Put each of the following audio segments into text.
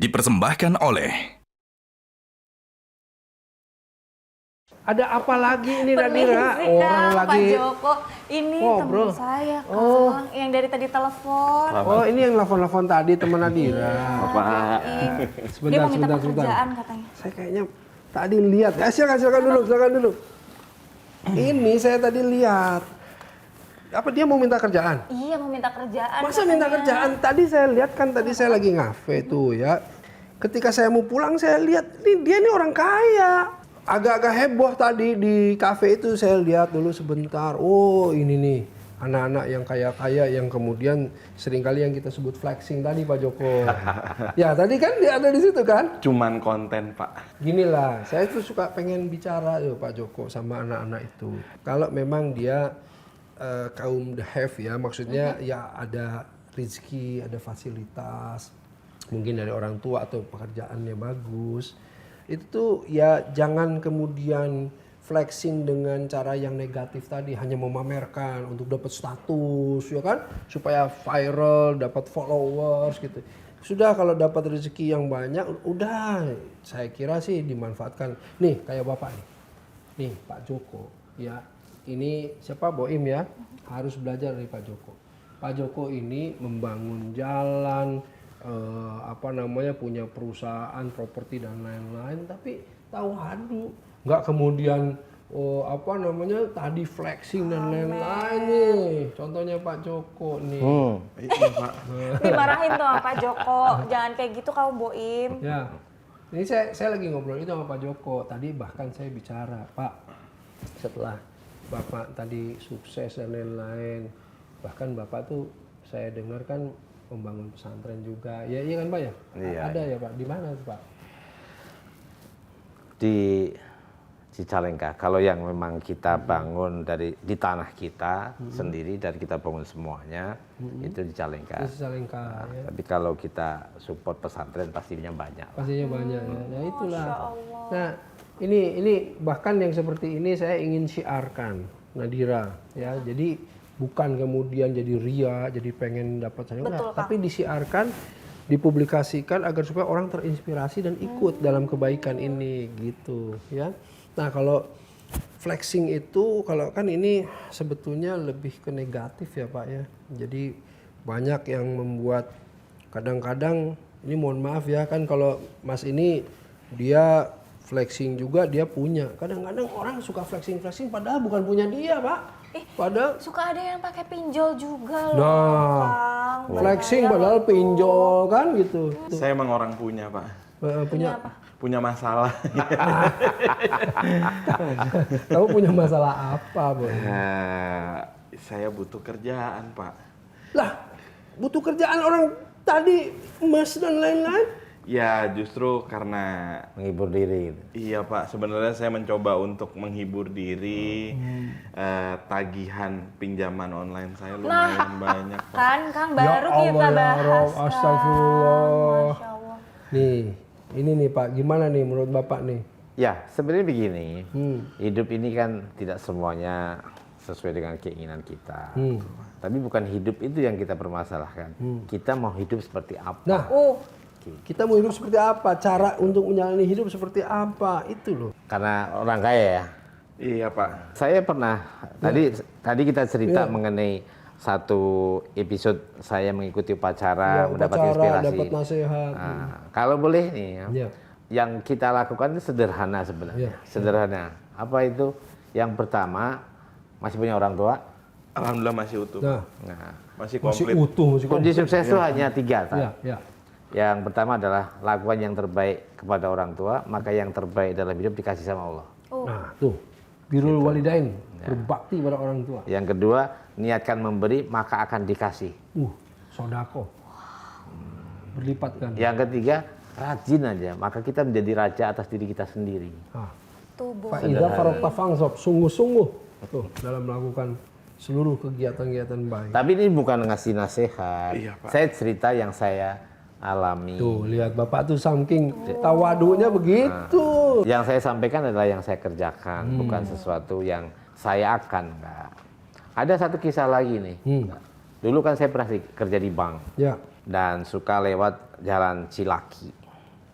dipersembahkan oleh... Ada apa lagi ini Permisi, Nadira? Kang, Orang Pak lagi Joko. Ini ngobrol. teman saya, Kang, Oh. yang dari tadi telepon. Oh, ini yang telepon-telepon tadi teman Nadira. Pak. Dia mau minta pekerjaan katanya. Saya kayaknya tadi lihat. Ya, silakan dulu. Ini saya tadi lihat. Apa dia mau minta kerjaan? Iya, mau minta kerjaan. Masa minta kerjaan? Tadi saya lihat kan tadi saya lagi ngafe tuh ya. Ketika saya mau pulang saya lihat dia ini orang kaya. Agak-agak heboh tadi di kafe itu saya lihat dulu sebentar. Oh, ini nih anak-anak yang kaya-kaya yang kemudian seringkali yang kita sebut flexing tadi Pak Joko. Ya, tadi kan dia ada di situ kan? Cuman konten, Pak. Gini lah, saya tuh suka pengen bicara tuh Pak Joko sama anak-anak itu. Kalau memang dia kaum the have ya, maksudnya ya ada rezeki, ada fasilitas, mungkin dari orang tua atau pekerjaannya bagus. Itu tuh ya jangan kemudian flexing dengan cara yang negatif tadi, hanya memamerkan untuk dapat status ya kan, supaya viral, dapat followers gitu. Sudah kalau dapat rezeki yang banyak, udah saya kira sih dimanfaatkan. Nih kayak Bapak nih Pak Joko ya, ini siapa Boim ya, harus belajar dari Pak Joko. Pak Joko ini membangun jalan, punya perusahaan, properti dan lain-lain, tapi tahu hadu, nggak kemudian tadi flexing dan lain-lain nih. Contohnya Pak Joko nih. Iya, Pak. Dimarahin tuh sama Pak Joko. Jangan kayak gitu kamu, Boim. Ya, ini saya lagi ngobrol itu sama Pak Joko. Tadi bahkan saya bicara, Pak, setelah Bapak tadi sukses dan lain-lain, bahkan Bapak tuh saya dengar kan membangun pesantren juga. Ya iya kan Pak ya? Iya. Ada ya Pak. Di mana tuh Pak? Di Cicalengka. Kalau yang memang kita bangun di tanah kita sendiri dan kita bangun semuanya, itu di Cicalengka. Di Cicalengka ya. Tapi kalau kita support pesantren pastinya banyak. Pastinya banyak ya. Ya itulah. Masya Allah. Nah, ini bahkan yang seperti ini saya ingin syiarkan Nadira ya. Jadi bukan kemudian jadi ria, jadi pengen dapat saya enggak, tapi disiarkan, dipublikasikan agar supaya orang terinspirasi dan ikut dalam kebaikan ini gitu ya. Nah, kalau flexing itu kalau kan ini sebetulnya lebih ke negatif ya Pak ya. Jadi banyak yang membuat kadang-kadang ini mohon maaf ya kan, kalau Mas ini dia flexing juga dia punya. Kadang-kadang orang suka flexing padahal bukan punya dia, Pak. Padahal suka ada yang pakai pinjol juga loh, nah, Kang. flexing padahal pinjol kan gitu. Saya emang orang punya, Pak. Punya apa? Punya masalah. Kamu punya masalah apa, Boy? Saya butuh kerjaan, Pak. Lah, butuh kerjaan orang tadi Mas dan lain-lain? Ya, justru karena Menghibur diri. iya, Pak. Sebenarnya saya mencoba untuk menghibur diri. Tagihan pinjaman online saya lumayan banyak, Pak. Kan, Kang, baru Ya kita Allah, ya bahas. Rob, Kang. astagfirullah. Masya Allah. Nih, ini nih Pak, gimana nih menurut Bapak nih? Ya, sebenarnya begini. Hidup ini kan tidak semuanya sesuai dengan keinginan kita. Tapi bukan hidup itu yang kita permasalahkan. Kita mau hidup seperti apa? Nah, kita mau hidup seperti apa? Cara untuk menjalani hidup seperti apa? Itu loh. Karena orang kaya ya. Iya, Pak. Saya pernah tadi kita cerita mengenai satu episode saya mengikuti upacara, mendapat inspirasi. Dapat nasihat. Nah, kalau boleh nih, Ya. yang kita lakukan itu sederhana sebenarnya. Ya. Apa itu? Yang pertama, masih punya orang tua. Alhamdulillah masih utuh. Nah, Nah, Masih masih komplit. utuh, masih kunci komplit. sukses itu hanya 3. Ya, ya. Yang pertama adalah lakukan yang terbaik kepada orang tua, maka yang terbaik dalam hidup dikasih sama Allah. Nah, tuh. Birrul walidain, berbakti pada orang tua. Yang kedua, niatkan memberi, maka akan dikasih. Sodako. Berlipat kan. Yang ketiga, rajin aja, maka kita menjadi raja atas diri kita sendiri. Tuh, Bu. Fa'idha farokta fangsob, sungguh-sungguh tuh dalam melakukan seluruh kegiatan-kegiatan baik. Tapi ini bukan ngasih nasihat. Iya, Pak. Saya cerita yang saya alami. Tuh, lihat Bapak tuh saking tawadunya begitu. Yang saya sampaikan adalah yang saya kerjakan, bukan sesuatu yang saya akan. Enggak. Ada satu kisah lagi nih. Dulu kan saya pernah kerja di bank Ya. dan suka lewat jalan Cilaki.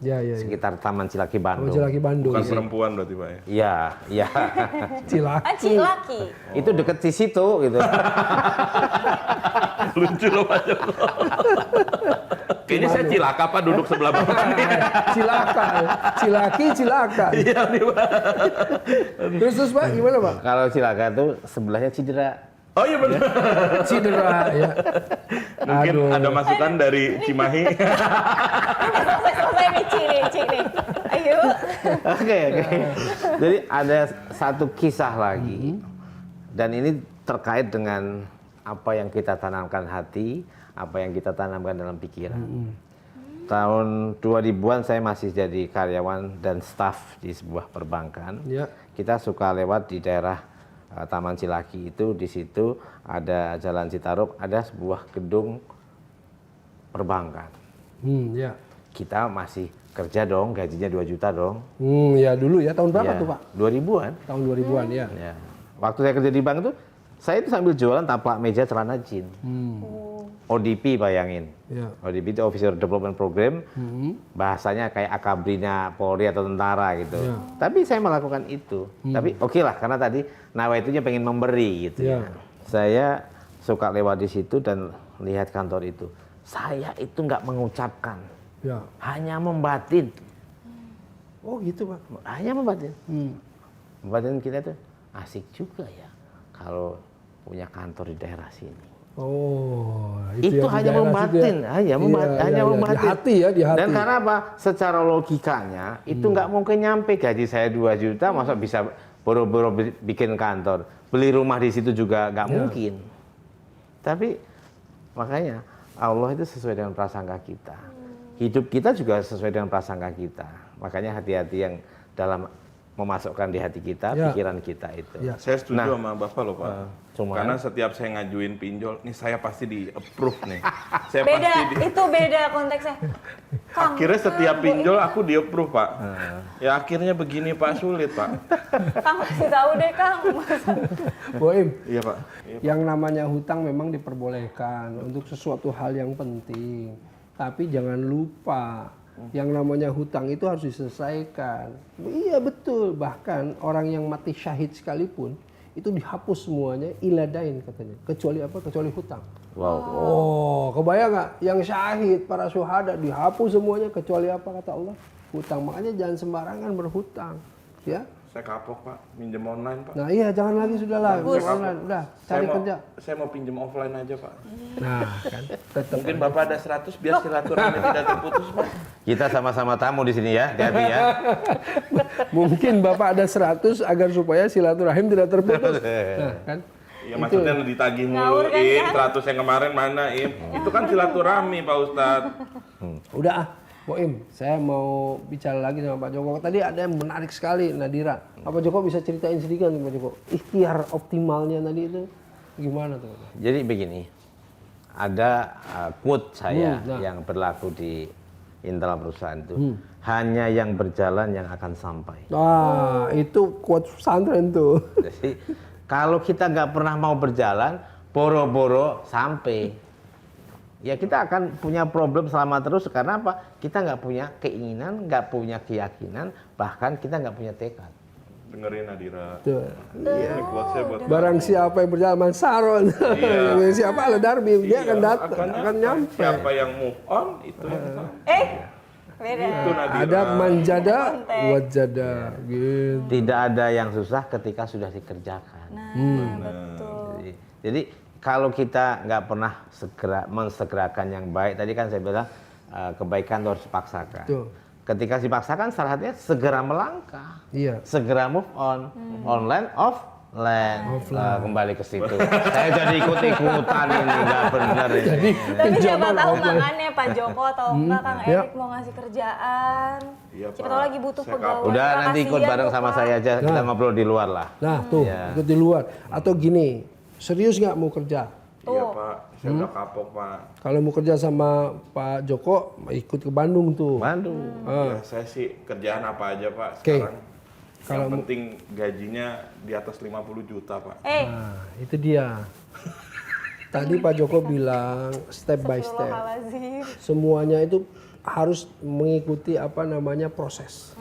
Ya, ya, ya. sekitar Taman Cilaki Bandung. Oh, Cilaki Bandung. Bukan perempuan berarti Pak ya? Iya, iya. Cilaki. Ah, Cilaki. Itu deket di situ gitu. Lucu loh Pak Joko. Kayaknya saya cilaka Pak duduk sebelah Bapak. Cilaka. Cilaki, cilaka. Iya nih Pak. Terus Pak, gimana Pak? Kalau Cilaka tuh sebelahnya Cidera. Oh iya benar. Cedera ya. Mungkin Aduh. ada masukan dari Cimahi. Selesai nih, Cik nih. Ayo. Oke. Jadi ada satu kisah lagi. Dan ini terkait dengan apa yang kita tanamkan hati, apa yang kita tanamkan dalam pikiran. Tahun 2000-an saya masih jadi karyawan dan staf di sebuah perbankan. Ya. Kita suka lewat di daerah Taman Cilaki itu, di situ ada Jalan Citarum, ada sebuah gedung perbankan. Ya. Kita masih kerja dong, gajinya 2 juta dong. Ya dulu ya, tahun berapa Ya, tuh Pak? 2000-an. Tahun 2000-an ya. Ya. Waktu saya kerja di bank itu, saya itu sambil jualan taplak meja celana jeans. ODP bayangin. Ya. ODP itu Officer Development Program, bahasanya kayak akabrina Polri atau tentara gitu. Ya. Tapi saya melakukan itu. Tapi oke lah, karena tadi nawaitunya pengen memberi gitu Ya. ya. Saya suka lewat di situ dan lihat kantor itu. Saya itu nggak mengucapkan, Ya. hanya membatin. Oh gitu Pak. Hanya membatin. Membatin kita tuh asik juga ya kalau punya kantor di daerah sini. Oh, Itu ya, di hanya daerah membatin, situ ya. hanya membatin, Iya, hanya iya, iya. membatin. Di hati ya, di hati. Dan karena apa? Secara logikanya itu nggak mungkin nyampe gaji saya 2 juta, masa bisa boro-boro bikin kantor, beli rumah di situ juga nggak mungkin. Tapi makanya Allah itu sesuai dengan prasangka kita. Hidup kita juga sesuai dengan prasangka kita. Makanya hati-hati yang dalam memasukkan di hati kita, Ya. pikiran kita itu. Ya. Saya setuju Nah, sama Bapak loh Pak. cuman- Karena setiap saya ngajuin pinjol, nih saya pasti di approve nih. Saya Beda, pasti di itu beda konteksnya. Kang, Akhirnya setiap Kang, pinjol aku di approve Pak. Ya akhirnya begini Pak, sulit Pak. Kang kasih tahu deh Kang. Boim, Iya Pak. yang namanya hutang memang diperbolehkan untuk sesuatu hal yang penting. Tapi jangan lupa, yang namanya hutang itu harus diselesaikan. Iya betul, bahkan orang yang mati syahid sekalipun itu dihapus semuanya, iladain katanya. Kecuali apa? Kecuali hutang. Wow. Oh, kebayang nggak? Yang syahid, para syuhada dihapus semuanya kecuali apa kata Allah? Hutang. Makanya jangan sembarangan berhutang, ya. Saya kapok Pak, minjem online Pak. Nah iya, jangan lagi sudahlah, Bagus. minjem online, udah cari kerja. Saya mau pinjem offline aja Pak. Nah kan, tetap. Mungkin Bapak ada 100 biar silaturahmi tidak terputus Pak. Kita sama-sama tamu di sini ya, hati-hati ya. Mungkin Bapak ada 100 agar supaya silaturahim tidak terputus. Nah kan. Ya maksudnya ditagih Ngawur mulu, kan, Im. kan? 100 yang kemarin mana, Im? Itu kan silaturahmi, Pak Ustadz. Udah ah, Boim, saya mau bicara lagi sama Pak Joko. Tadi ada yang menarik sekali, Nadira. Pak Joko bisa ceritain sedikit Pak Joko? Ikhtiar optimalnya tadi itu gimana tuh? Jadi begini, ada quote saya nah. yang berlaku di internal perusahaan itu, hanya yang berjalan yang akan sampai. Wah, itu quote pesantren tuh. Jadi kalau kita nggak pernah mau berjalan, boro-boro sampai. Ya kita akan punya problem selama terus karena apa? Kita nggak punya keinginan, nggak punya keyakinan, bahkan kita nggak punya tekad. Dengerin Nadira. Tuh. Ini quote saya buat Barang siapa yang berjalan Mansaron, Iya. siapa ada Darmi, dia akan datang, Akannya akan nyampe. Siapa yang move on, itu yang sampai. Beda. Itu Nadira. Ada manjada, Konteks. wajada, gitu. Tidak ada yang susah ketika sudah dikerjakan. Nah, betul. Jadi kalau kita nggak pernah mensegerakan yang baik, tadi kan saya bilang kebaikan itu harus dipaksakan. Tuh. Ketika dipaksakan, salah satunya segera melangkah, Iya. segera move on, online, offline. Kembali ke situ. Saya jadi ikut-ikutan ini nggak benar ini. Tapi siapa Pinjaman tahu offline. makanya Pak Joko atau enggak Kang ya. Erik mau ngasih kerjaan. Iya, Siapa Pak. tahu lagi butuh Saya pegawai. Udah nanti ikut Kasihan bareng tuh, sama Pak. saya aja, kita ngobrol di luar lah. Nah tuh, Iya. ikut di luar. Atau gini, serius nggak mau kerja? Iya Pak, saya udah kapok Pak. Kalau mau kerja sama Pak Joko, ikut ke Bandung tuh. Bandung. Ya, saya sih kerjaan apa aja Pak Oke. sekarang. Yang penting gajinya di atas 50 juta Pak. Nah, itu dia. Tadi Pak Joko bilang step by step. Astagfirullahaladzim. Semuanya itu harus mengikuti apa namanya proses.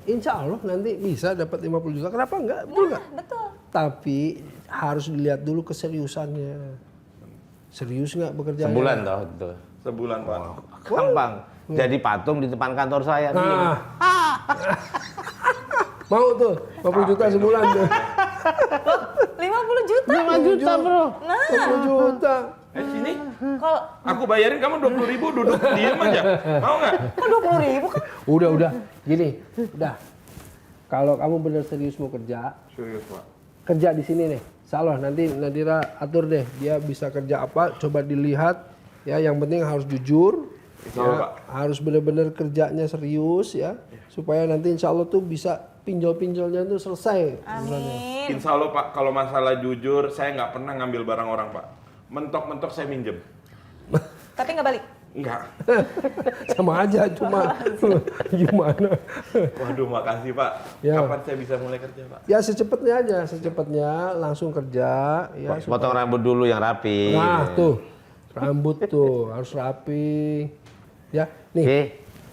Insya Allah nanti bisa dapat 50 juta. Kenapa enggak? Betul nggak? Betul. Tapi harus dilihat dulu keseriusannya. Serius nggak bekerja? Sebulan toh itu. Sebulan, Pak. Gampang. Jadi patung di depan kantor saya. Nah. Mau tuh 50 juta sebulan tuh. 50 juta. 5 juta, Bro. 50 juta. Sini, Kalau aku bayarin kamu 20.000 duduk diam aja. Mau nggak? kok 20.000 kan? Udah. Gini, udah. Kalau kamu benar serius mau kerja, Serius, Pak. kerja di sini nih. Salah, nanti Nadira atur deh. Dia bisa kerja apa, coba dilihat. Ya, yang penting harus jujur. Insya Allah, Ya, Pak. harus benar-benar kerjanya serius ya. Supaya nanti insya Allah tuh bisa pinjol-pinjolnya tuh selesai. Amin. Insya Allah, Pak, kalau masalah jujur, saya nggak pernah ngambil barang orang, Pak. Mentok-mentok saya minjem. Tapi nggak balik. Enggak. Sama aja, cuma gimana. Waduh, makasih, Pak. Ya. Kapan saya bisa mulai kerja, Pak? Ya secepatnya langsung kerja. Ya, Potong rambut dulu yang rapi. nah tuh, rambut tuh harus rapi. Ya, nih. Oke,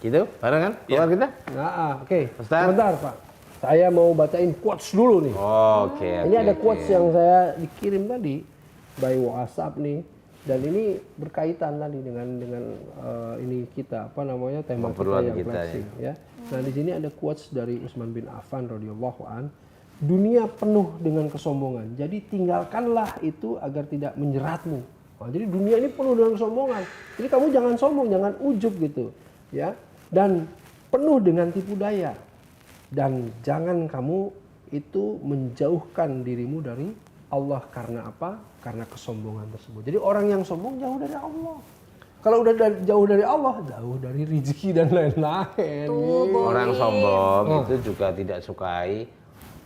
gitu. Bareng kan? Keluar kita? Nah, oke. Ustaz. Sebentar, Pak. Saya mau bacain quotes dulu nih. Oke. Ini ada quotes yang saya dikirim tadi by WhatsApp nih, dan ini berkaitan tadi dengan ini kita apa namanya tema kita Keperluan yang kita, flexing ya. Nah di sini ada quotes dari Utsman bin Affan radhiyallahu an. Dunia penuh dengan kesombongan, jadi tinggalkanlah itu agar tidak menjeratmu. Nah, jadi dunia ini penuh dengan kesombongan, jadi kamu jangan sombong, jangan ujub gitu ya. Dan penuh dengan tipu daya, dan jangan kamu itu menjauhkan dirimu dari Allah. Karena apa? Karena kesombongan tersebut. Jadi orang yang sombong jauh dari Allah. Kalau udah jauh dari Allah, jauh dari rezeki dan lain-lain. Orang sombong itu juga tidak sukai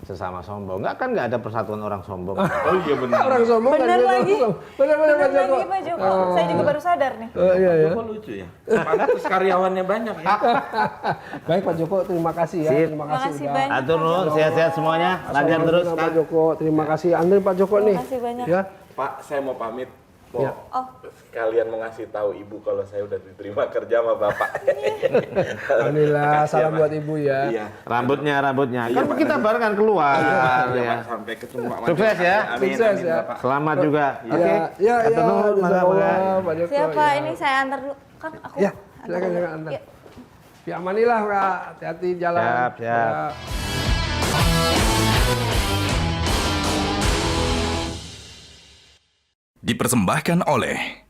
sesama sombong. Nggak ada persatuan orang sombong. Oh iya benar. Orang sombong kan Bener dia lagi. sombong. Bener-bener Pak Bener Joko. lagi Pak Joko. Saya juga baru sadar nih. Iya ya. Kok lucu ya? Pantes karyawannya banyak ya. Baik Pak Joko, terima kasih ya. Sip. Terima Terima kasih kasih udah. banyak. Atur nuhun, sehat-sehat semuanya. Lancar terus. Sama-sama, Pak Kang. Joko, terima kasih. Andre Pak Joko nih. Terima kasih banyak. Ya. Pak, saya mau pamit. Mau Ya. Oh. sekalian mau ngasih tahu Ibu kalau saya udah diterima kerja sama Bapak. Alhamdulillah, Makasih salam Pak. buat Ibu ya. Iya. Rambutnya. Iya, Kan Pak. kita bareng kan keluar. Iya, ya. Pak. Sampai ketemu Pak. Sukses ya. Amin, Sukses amin, ya. Bapak. Selamat juga. Oke. Ya, Atur nuhun, jazakallah, mangga-mangga. Pak Joko. Siapa? ya. Ini saya antar dulu. Kang, aku. Ya, antar silakan dulu. antar. Ya. Ya, amanilah Kak. Hati-hati jalan. Siap, siap. Ya. Dipersembahkan oleh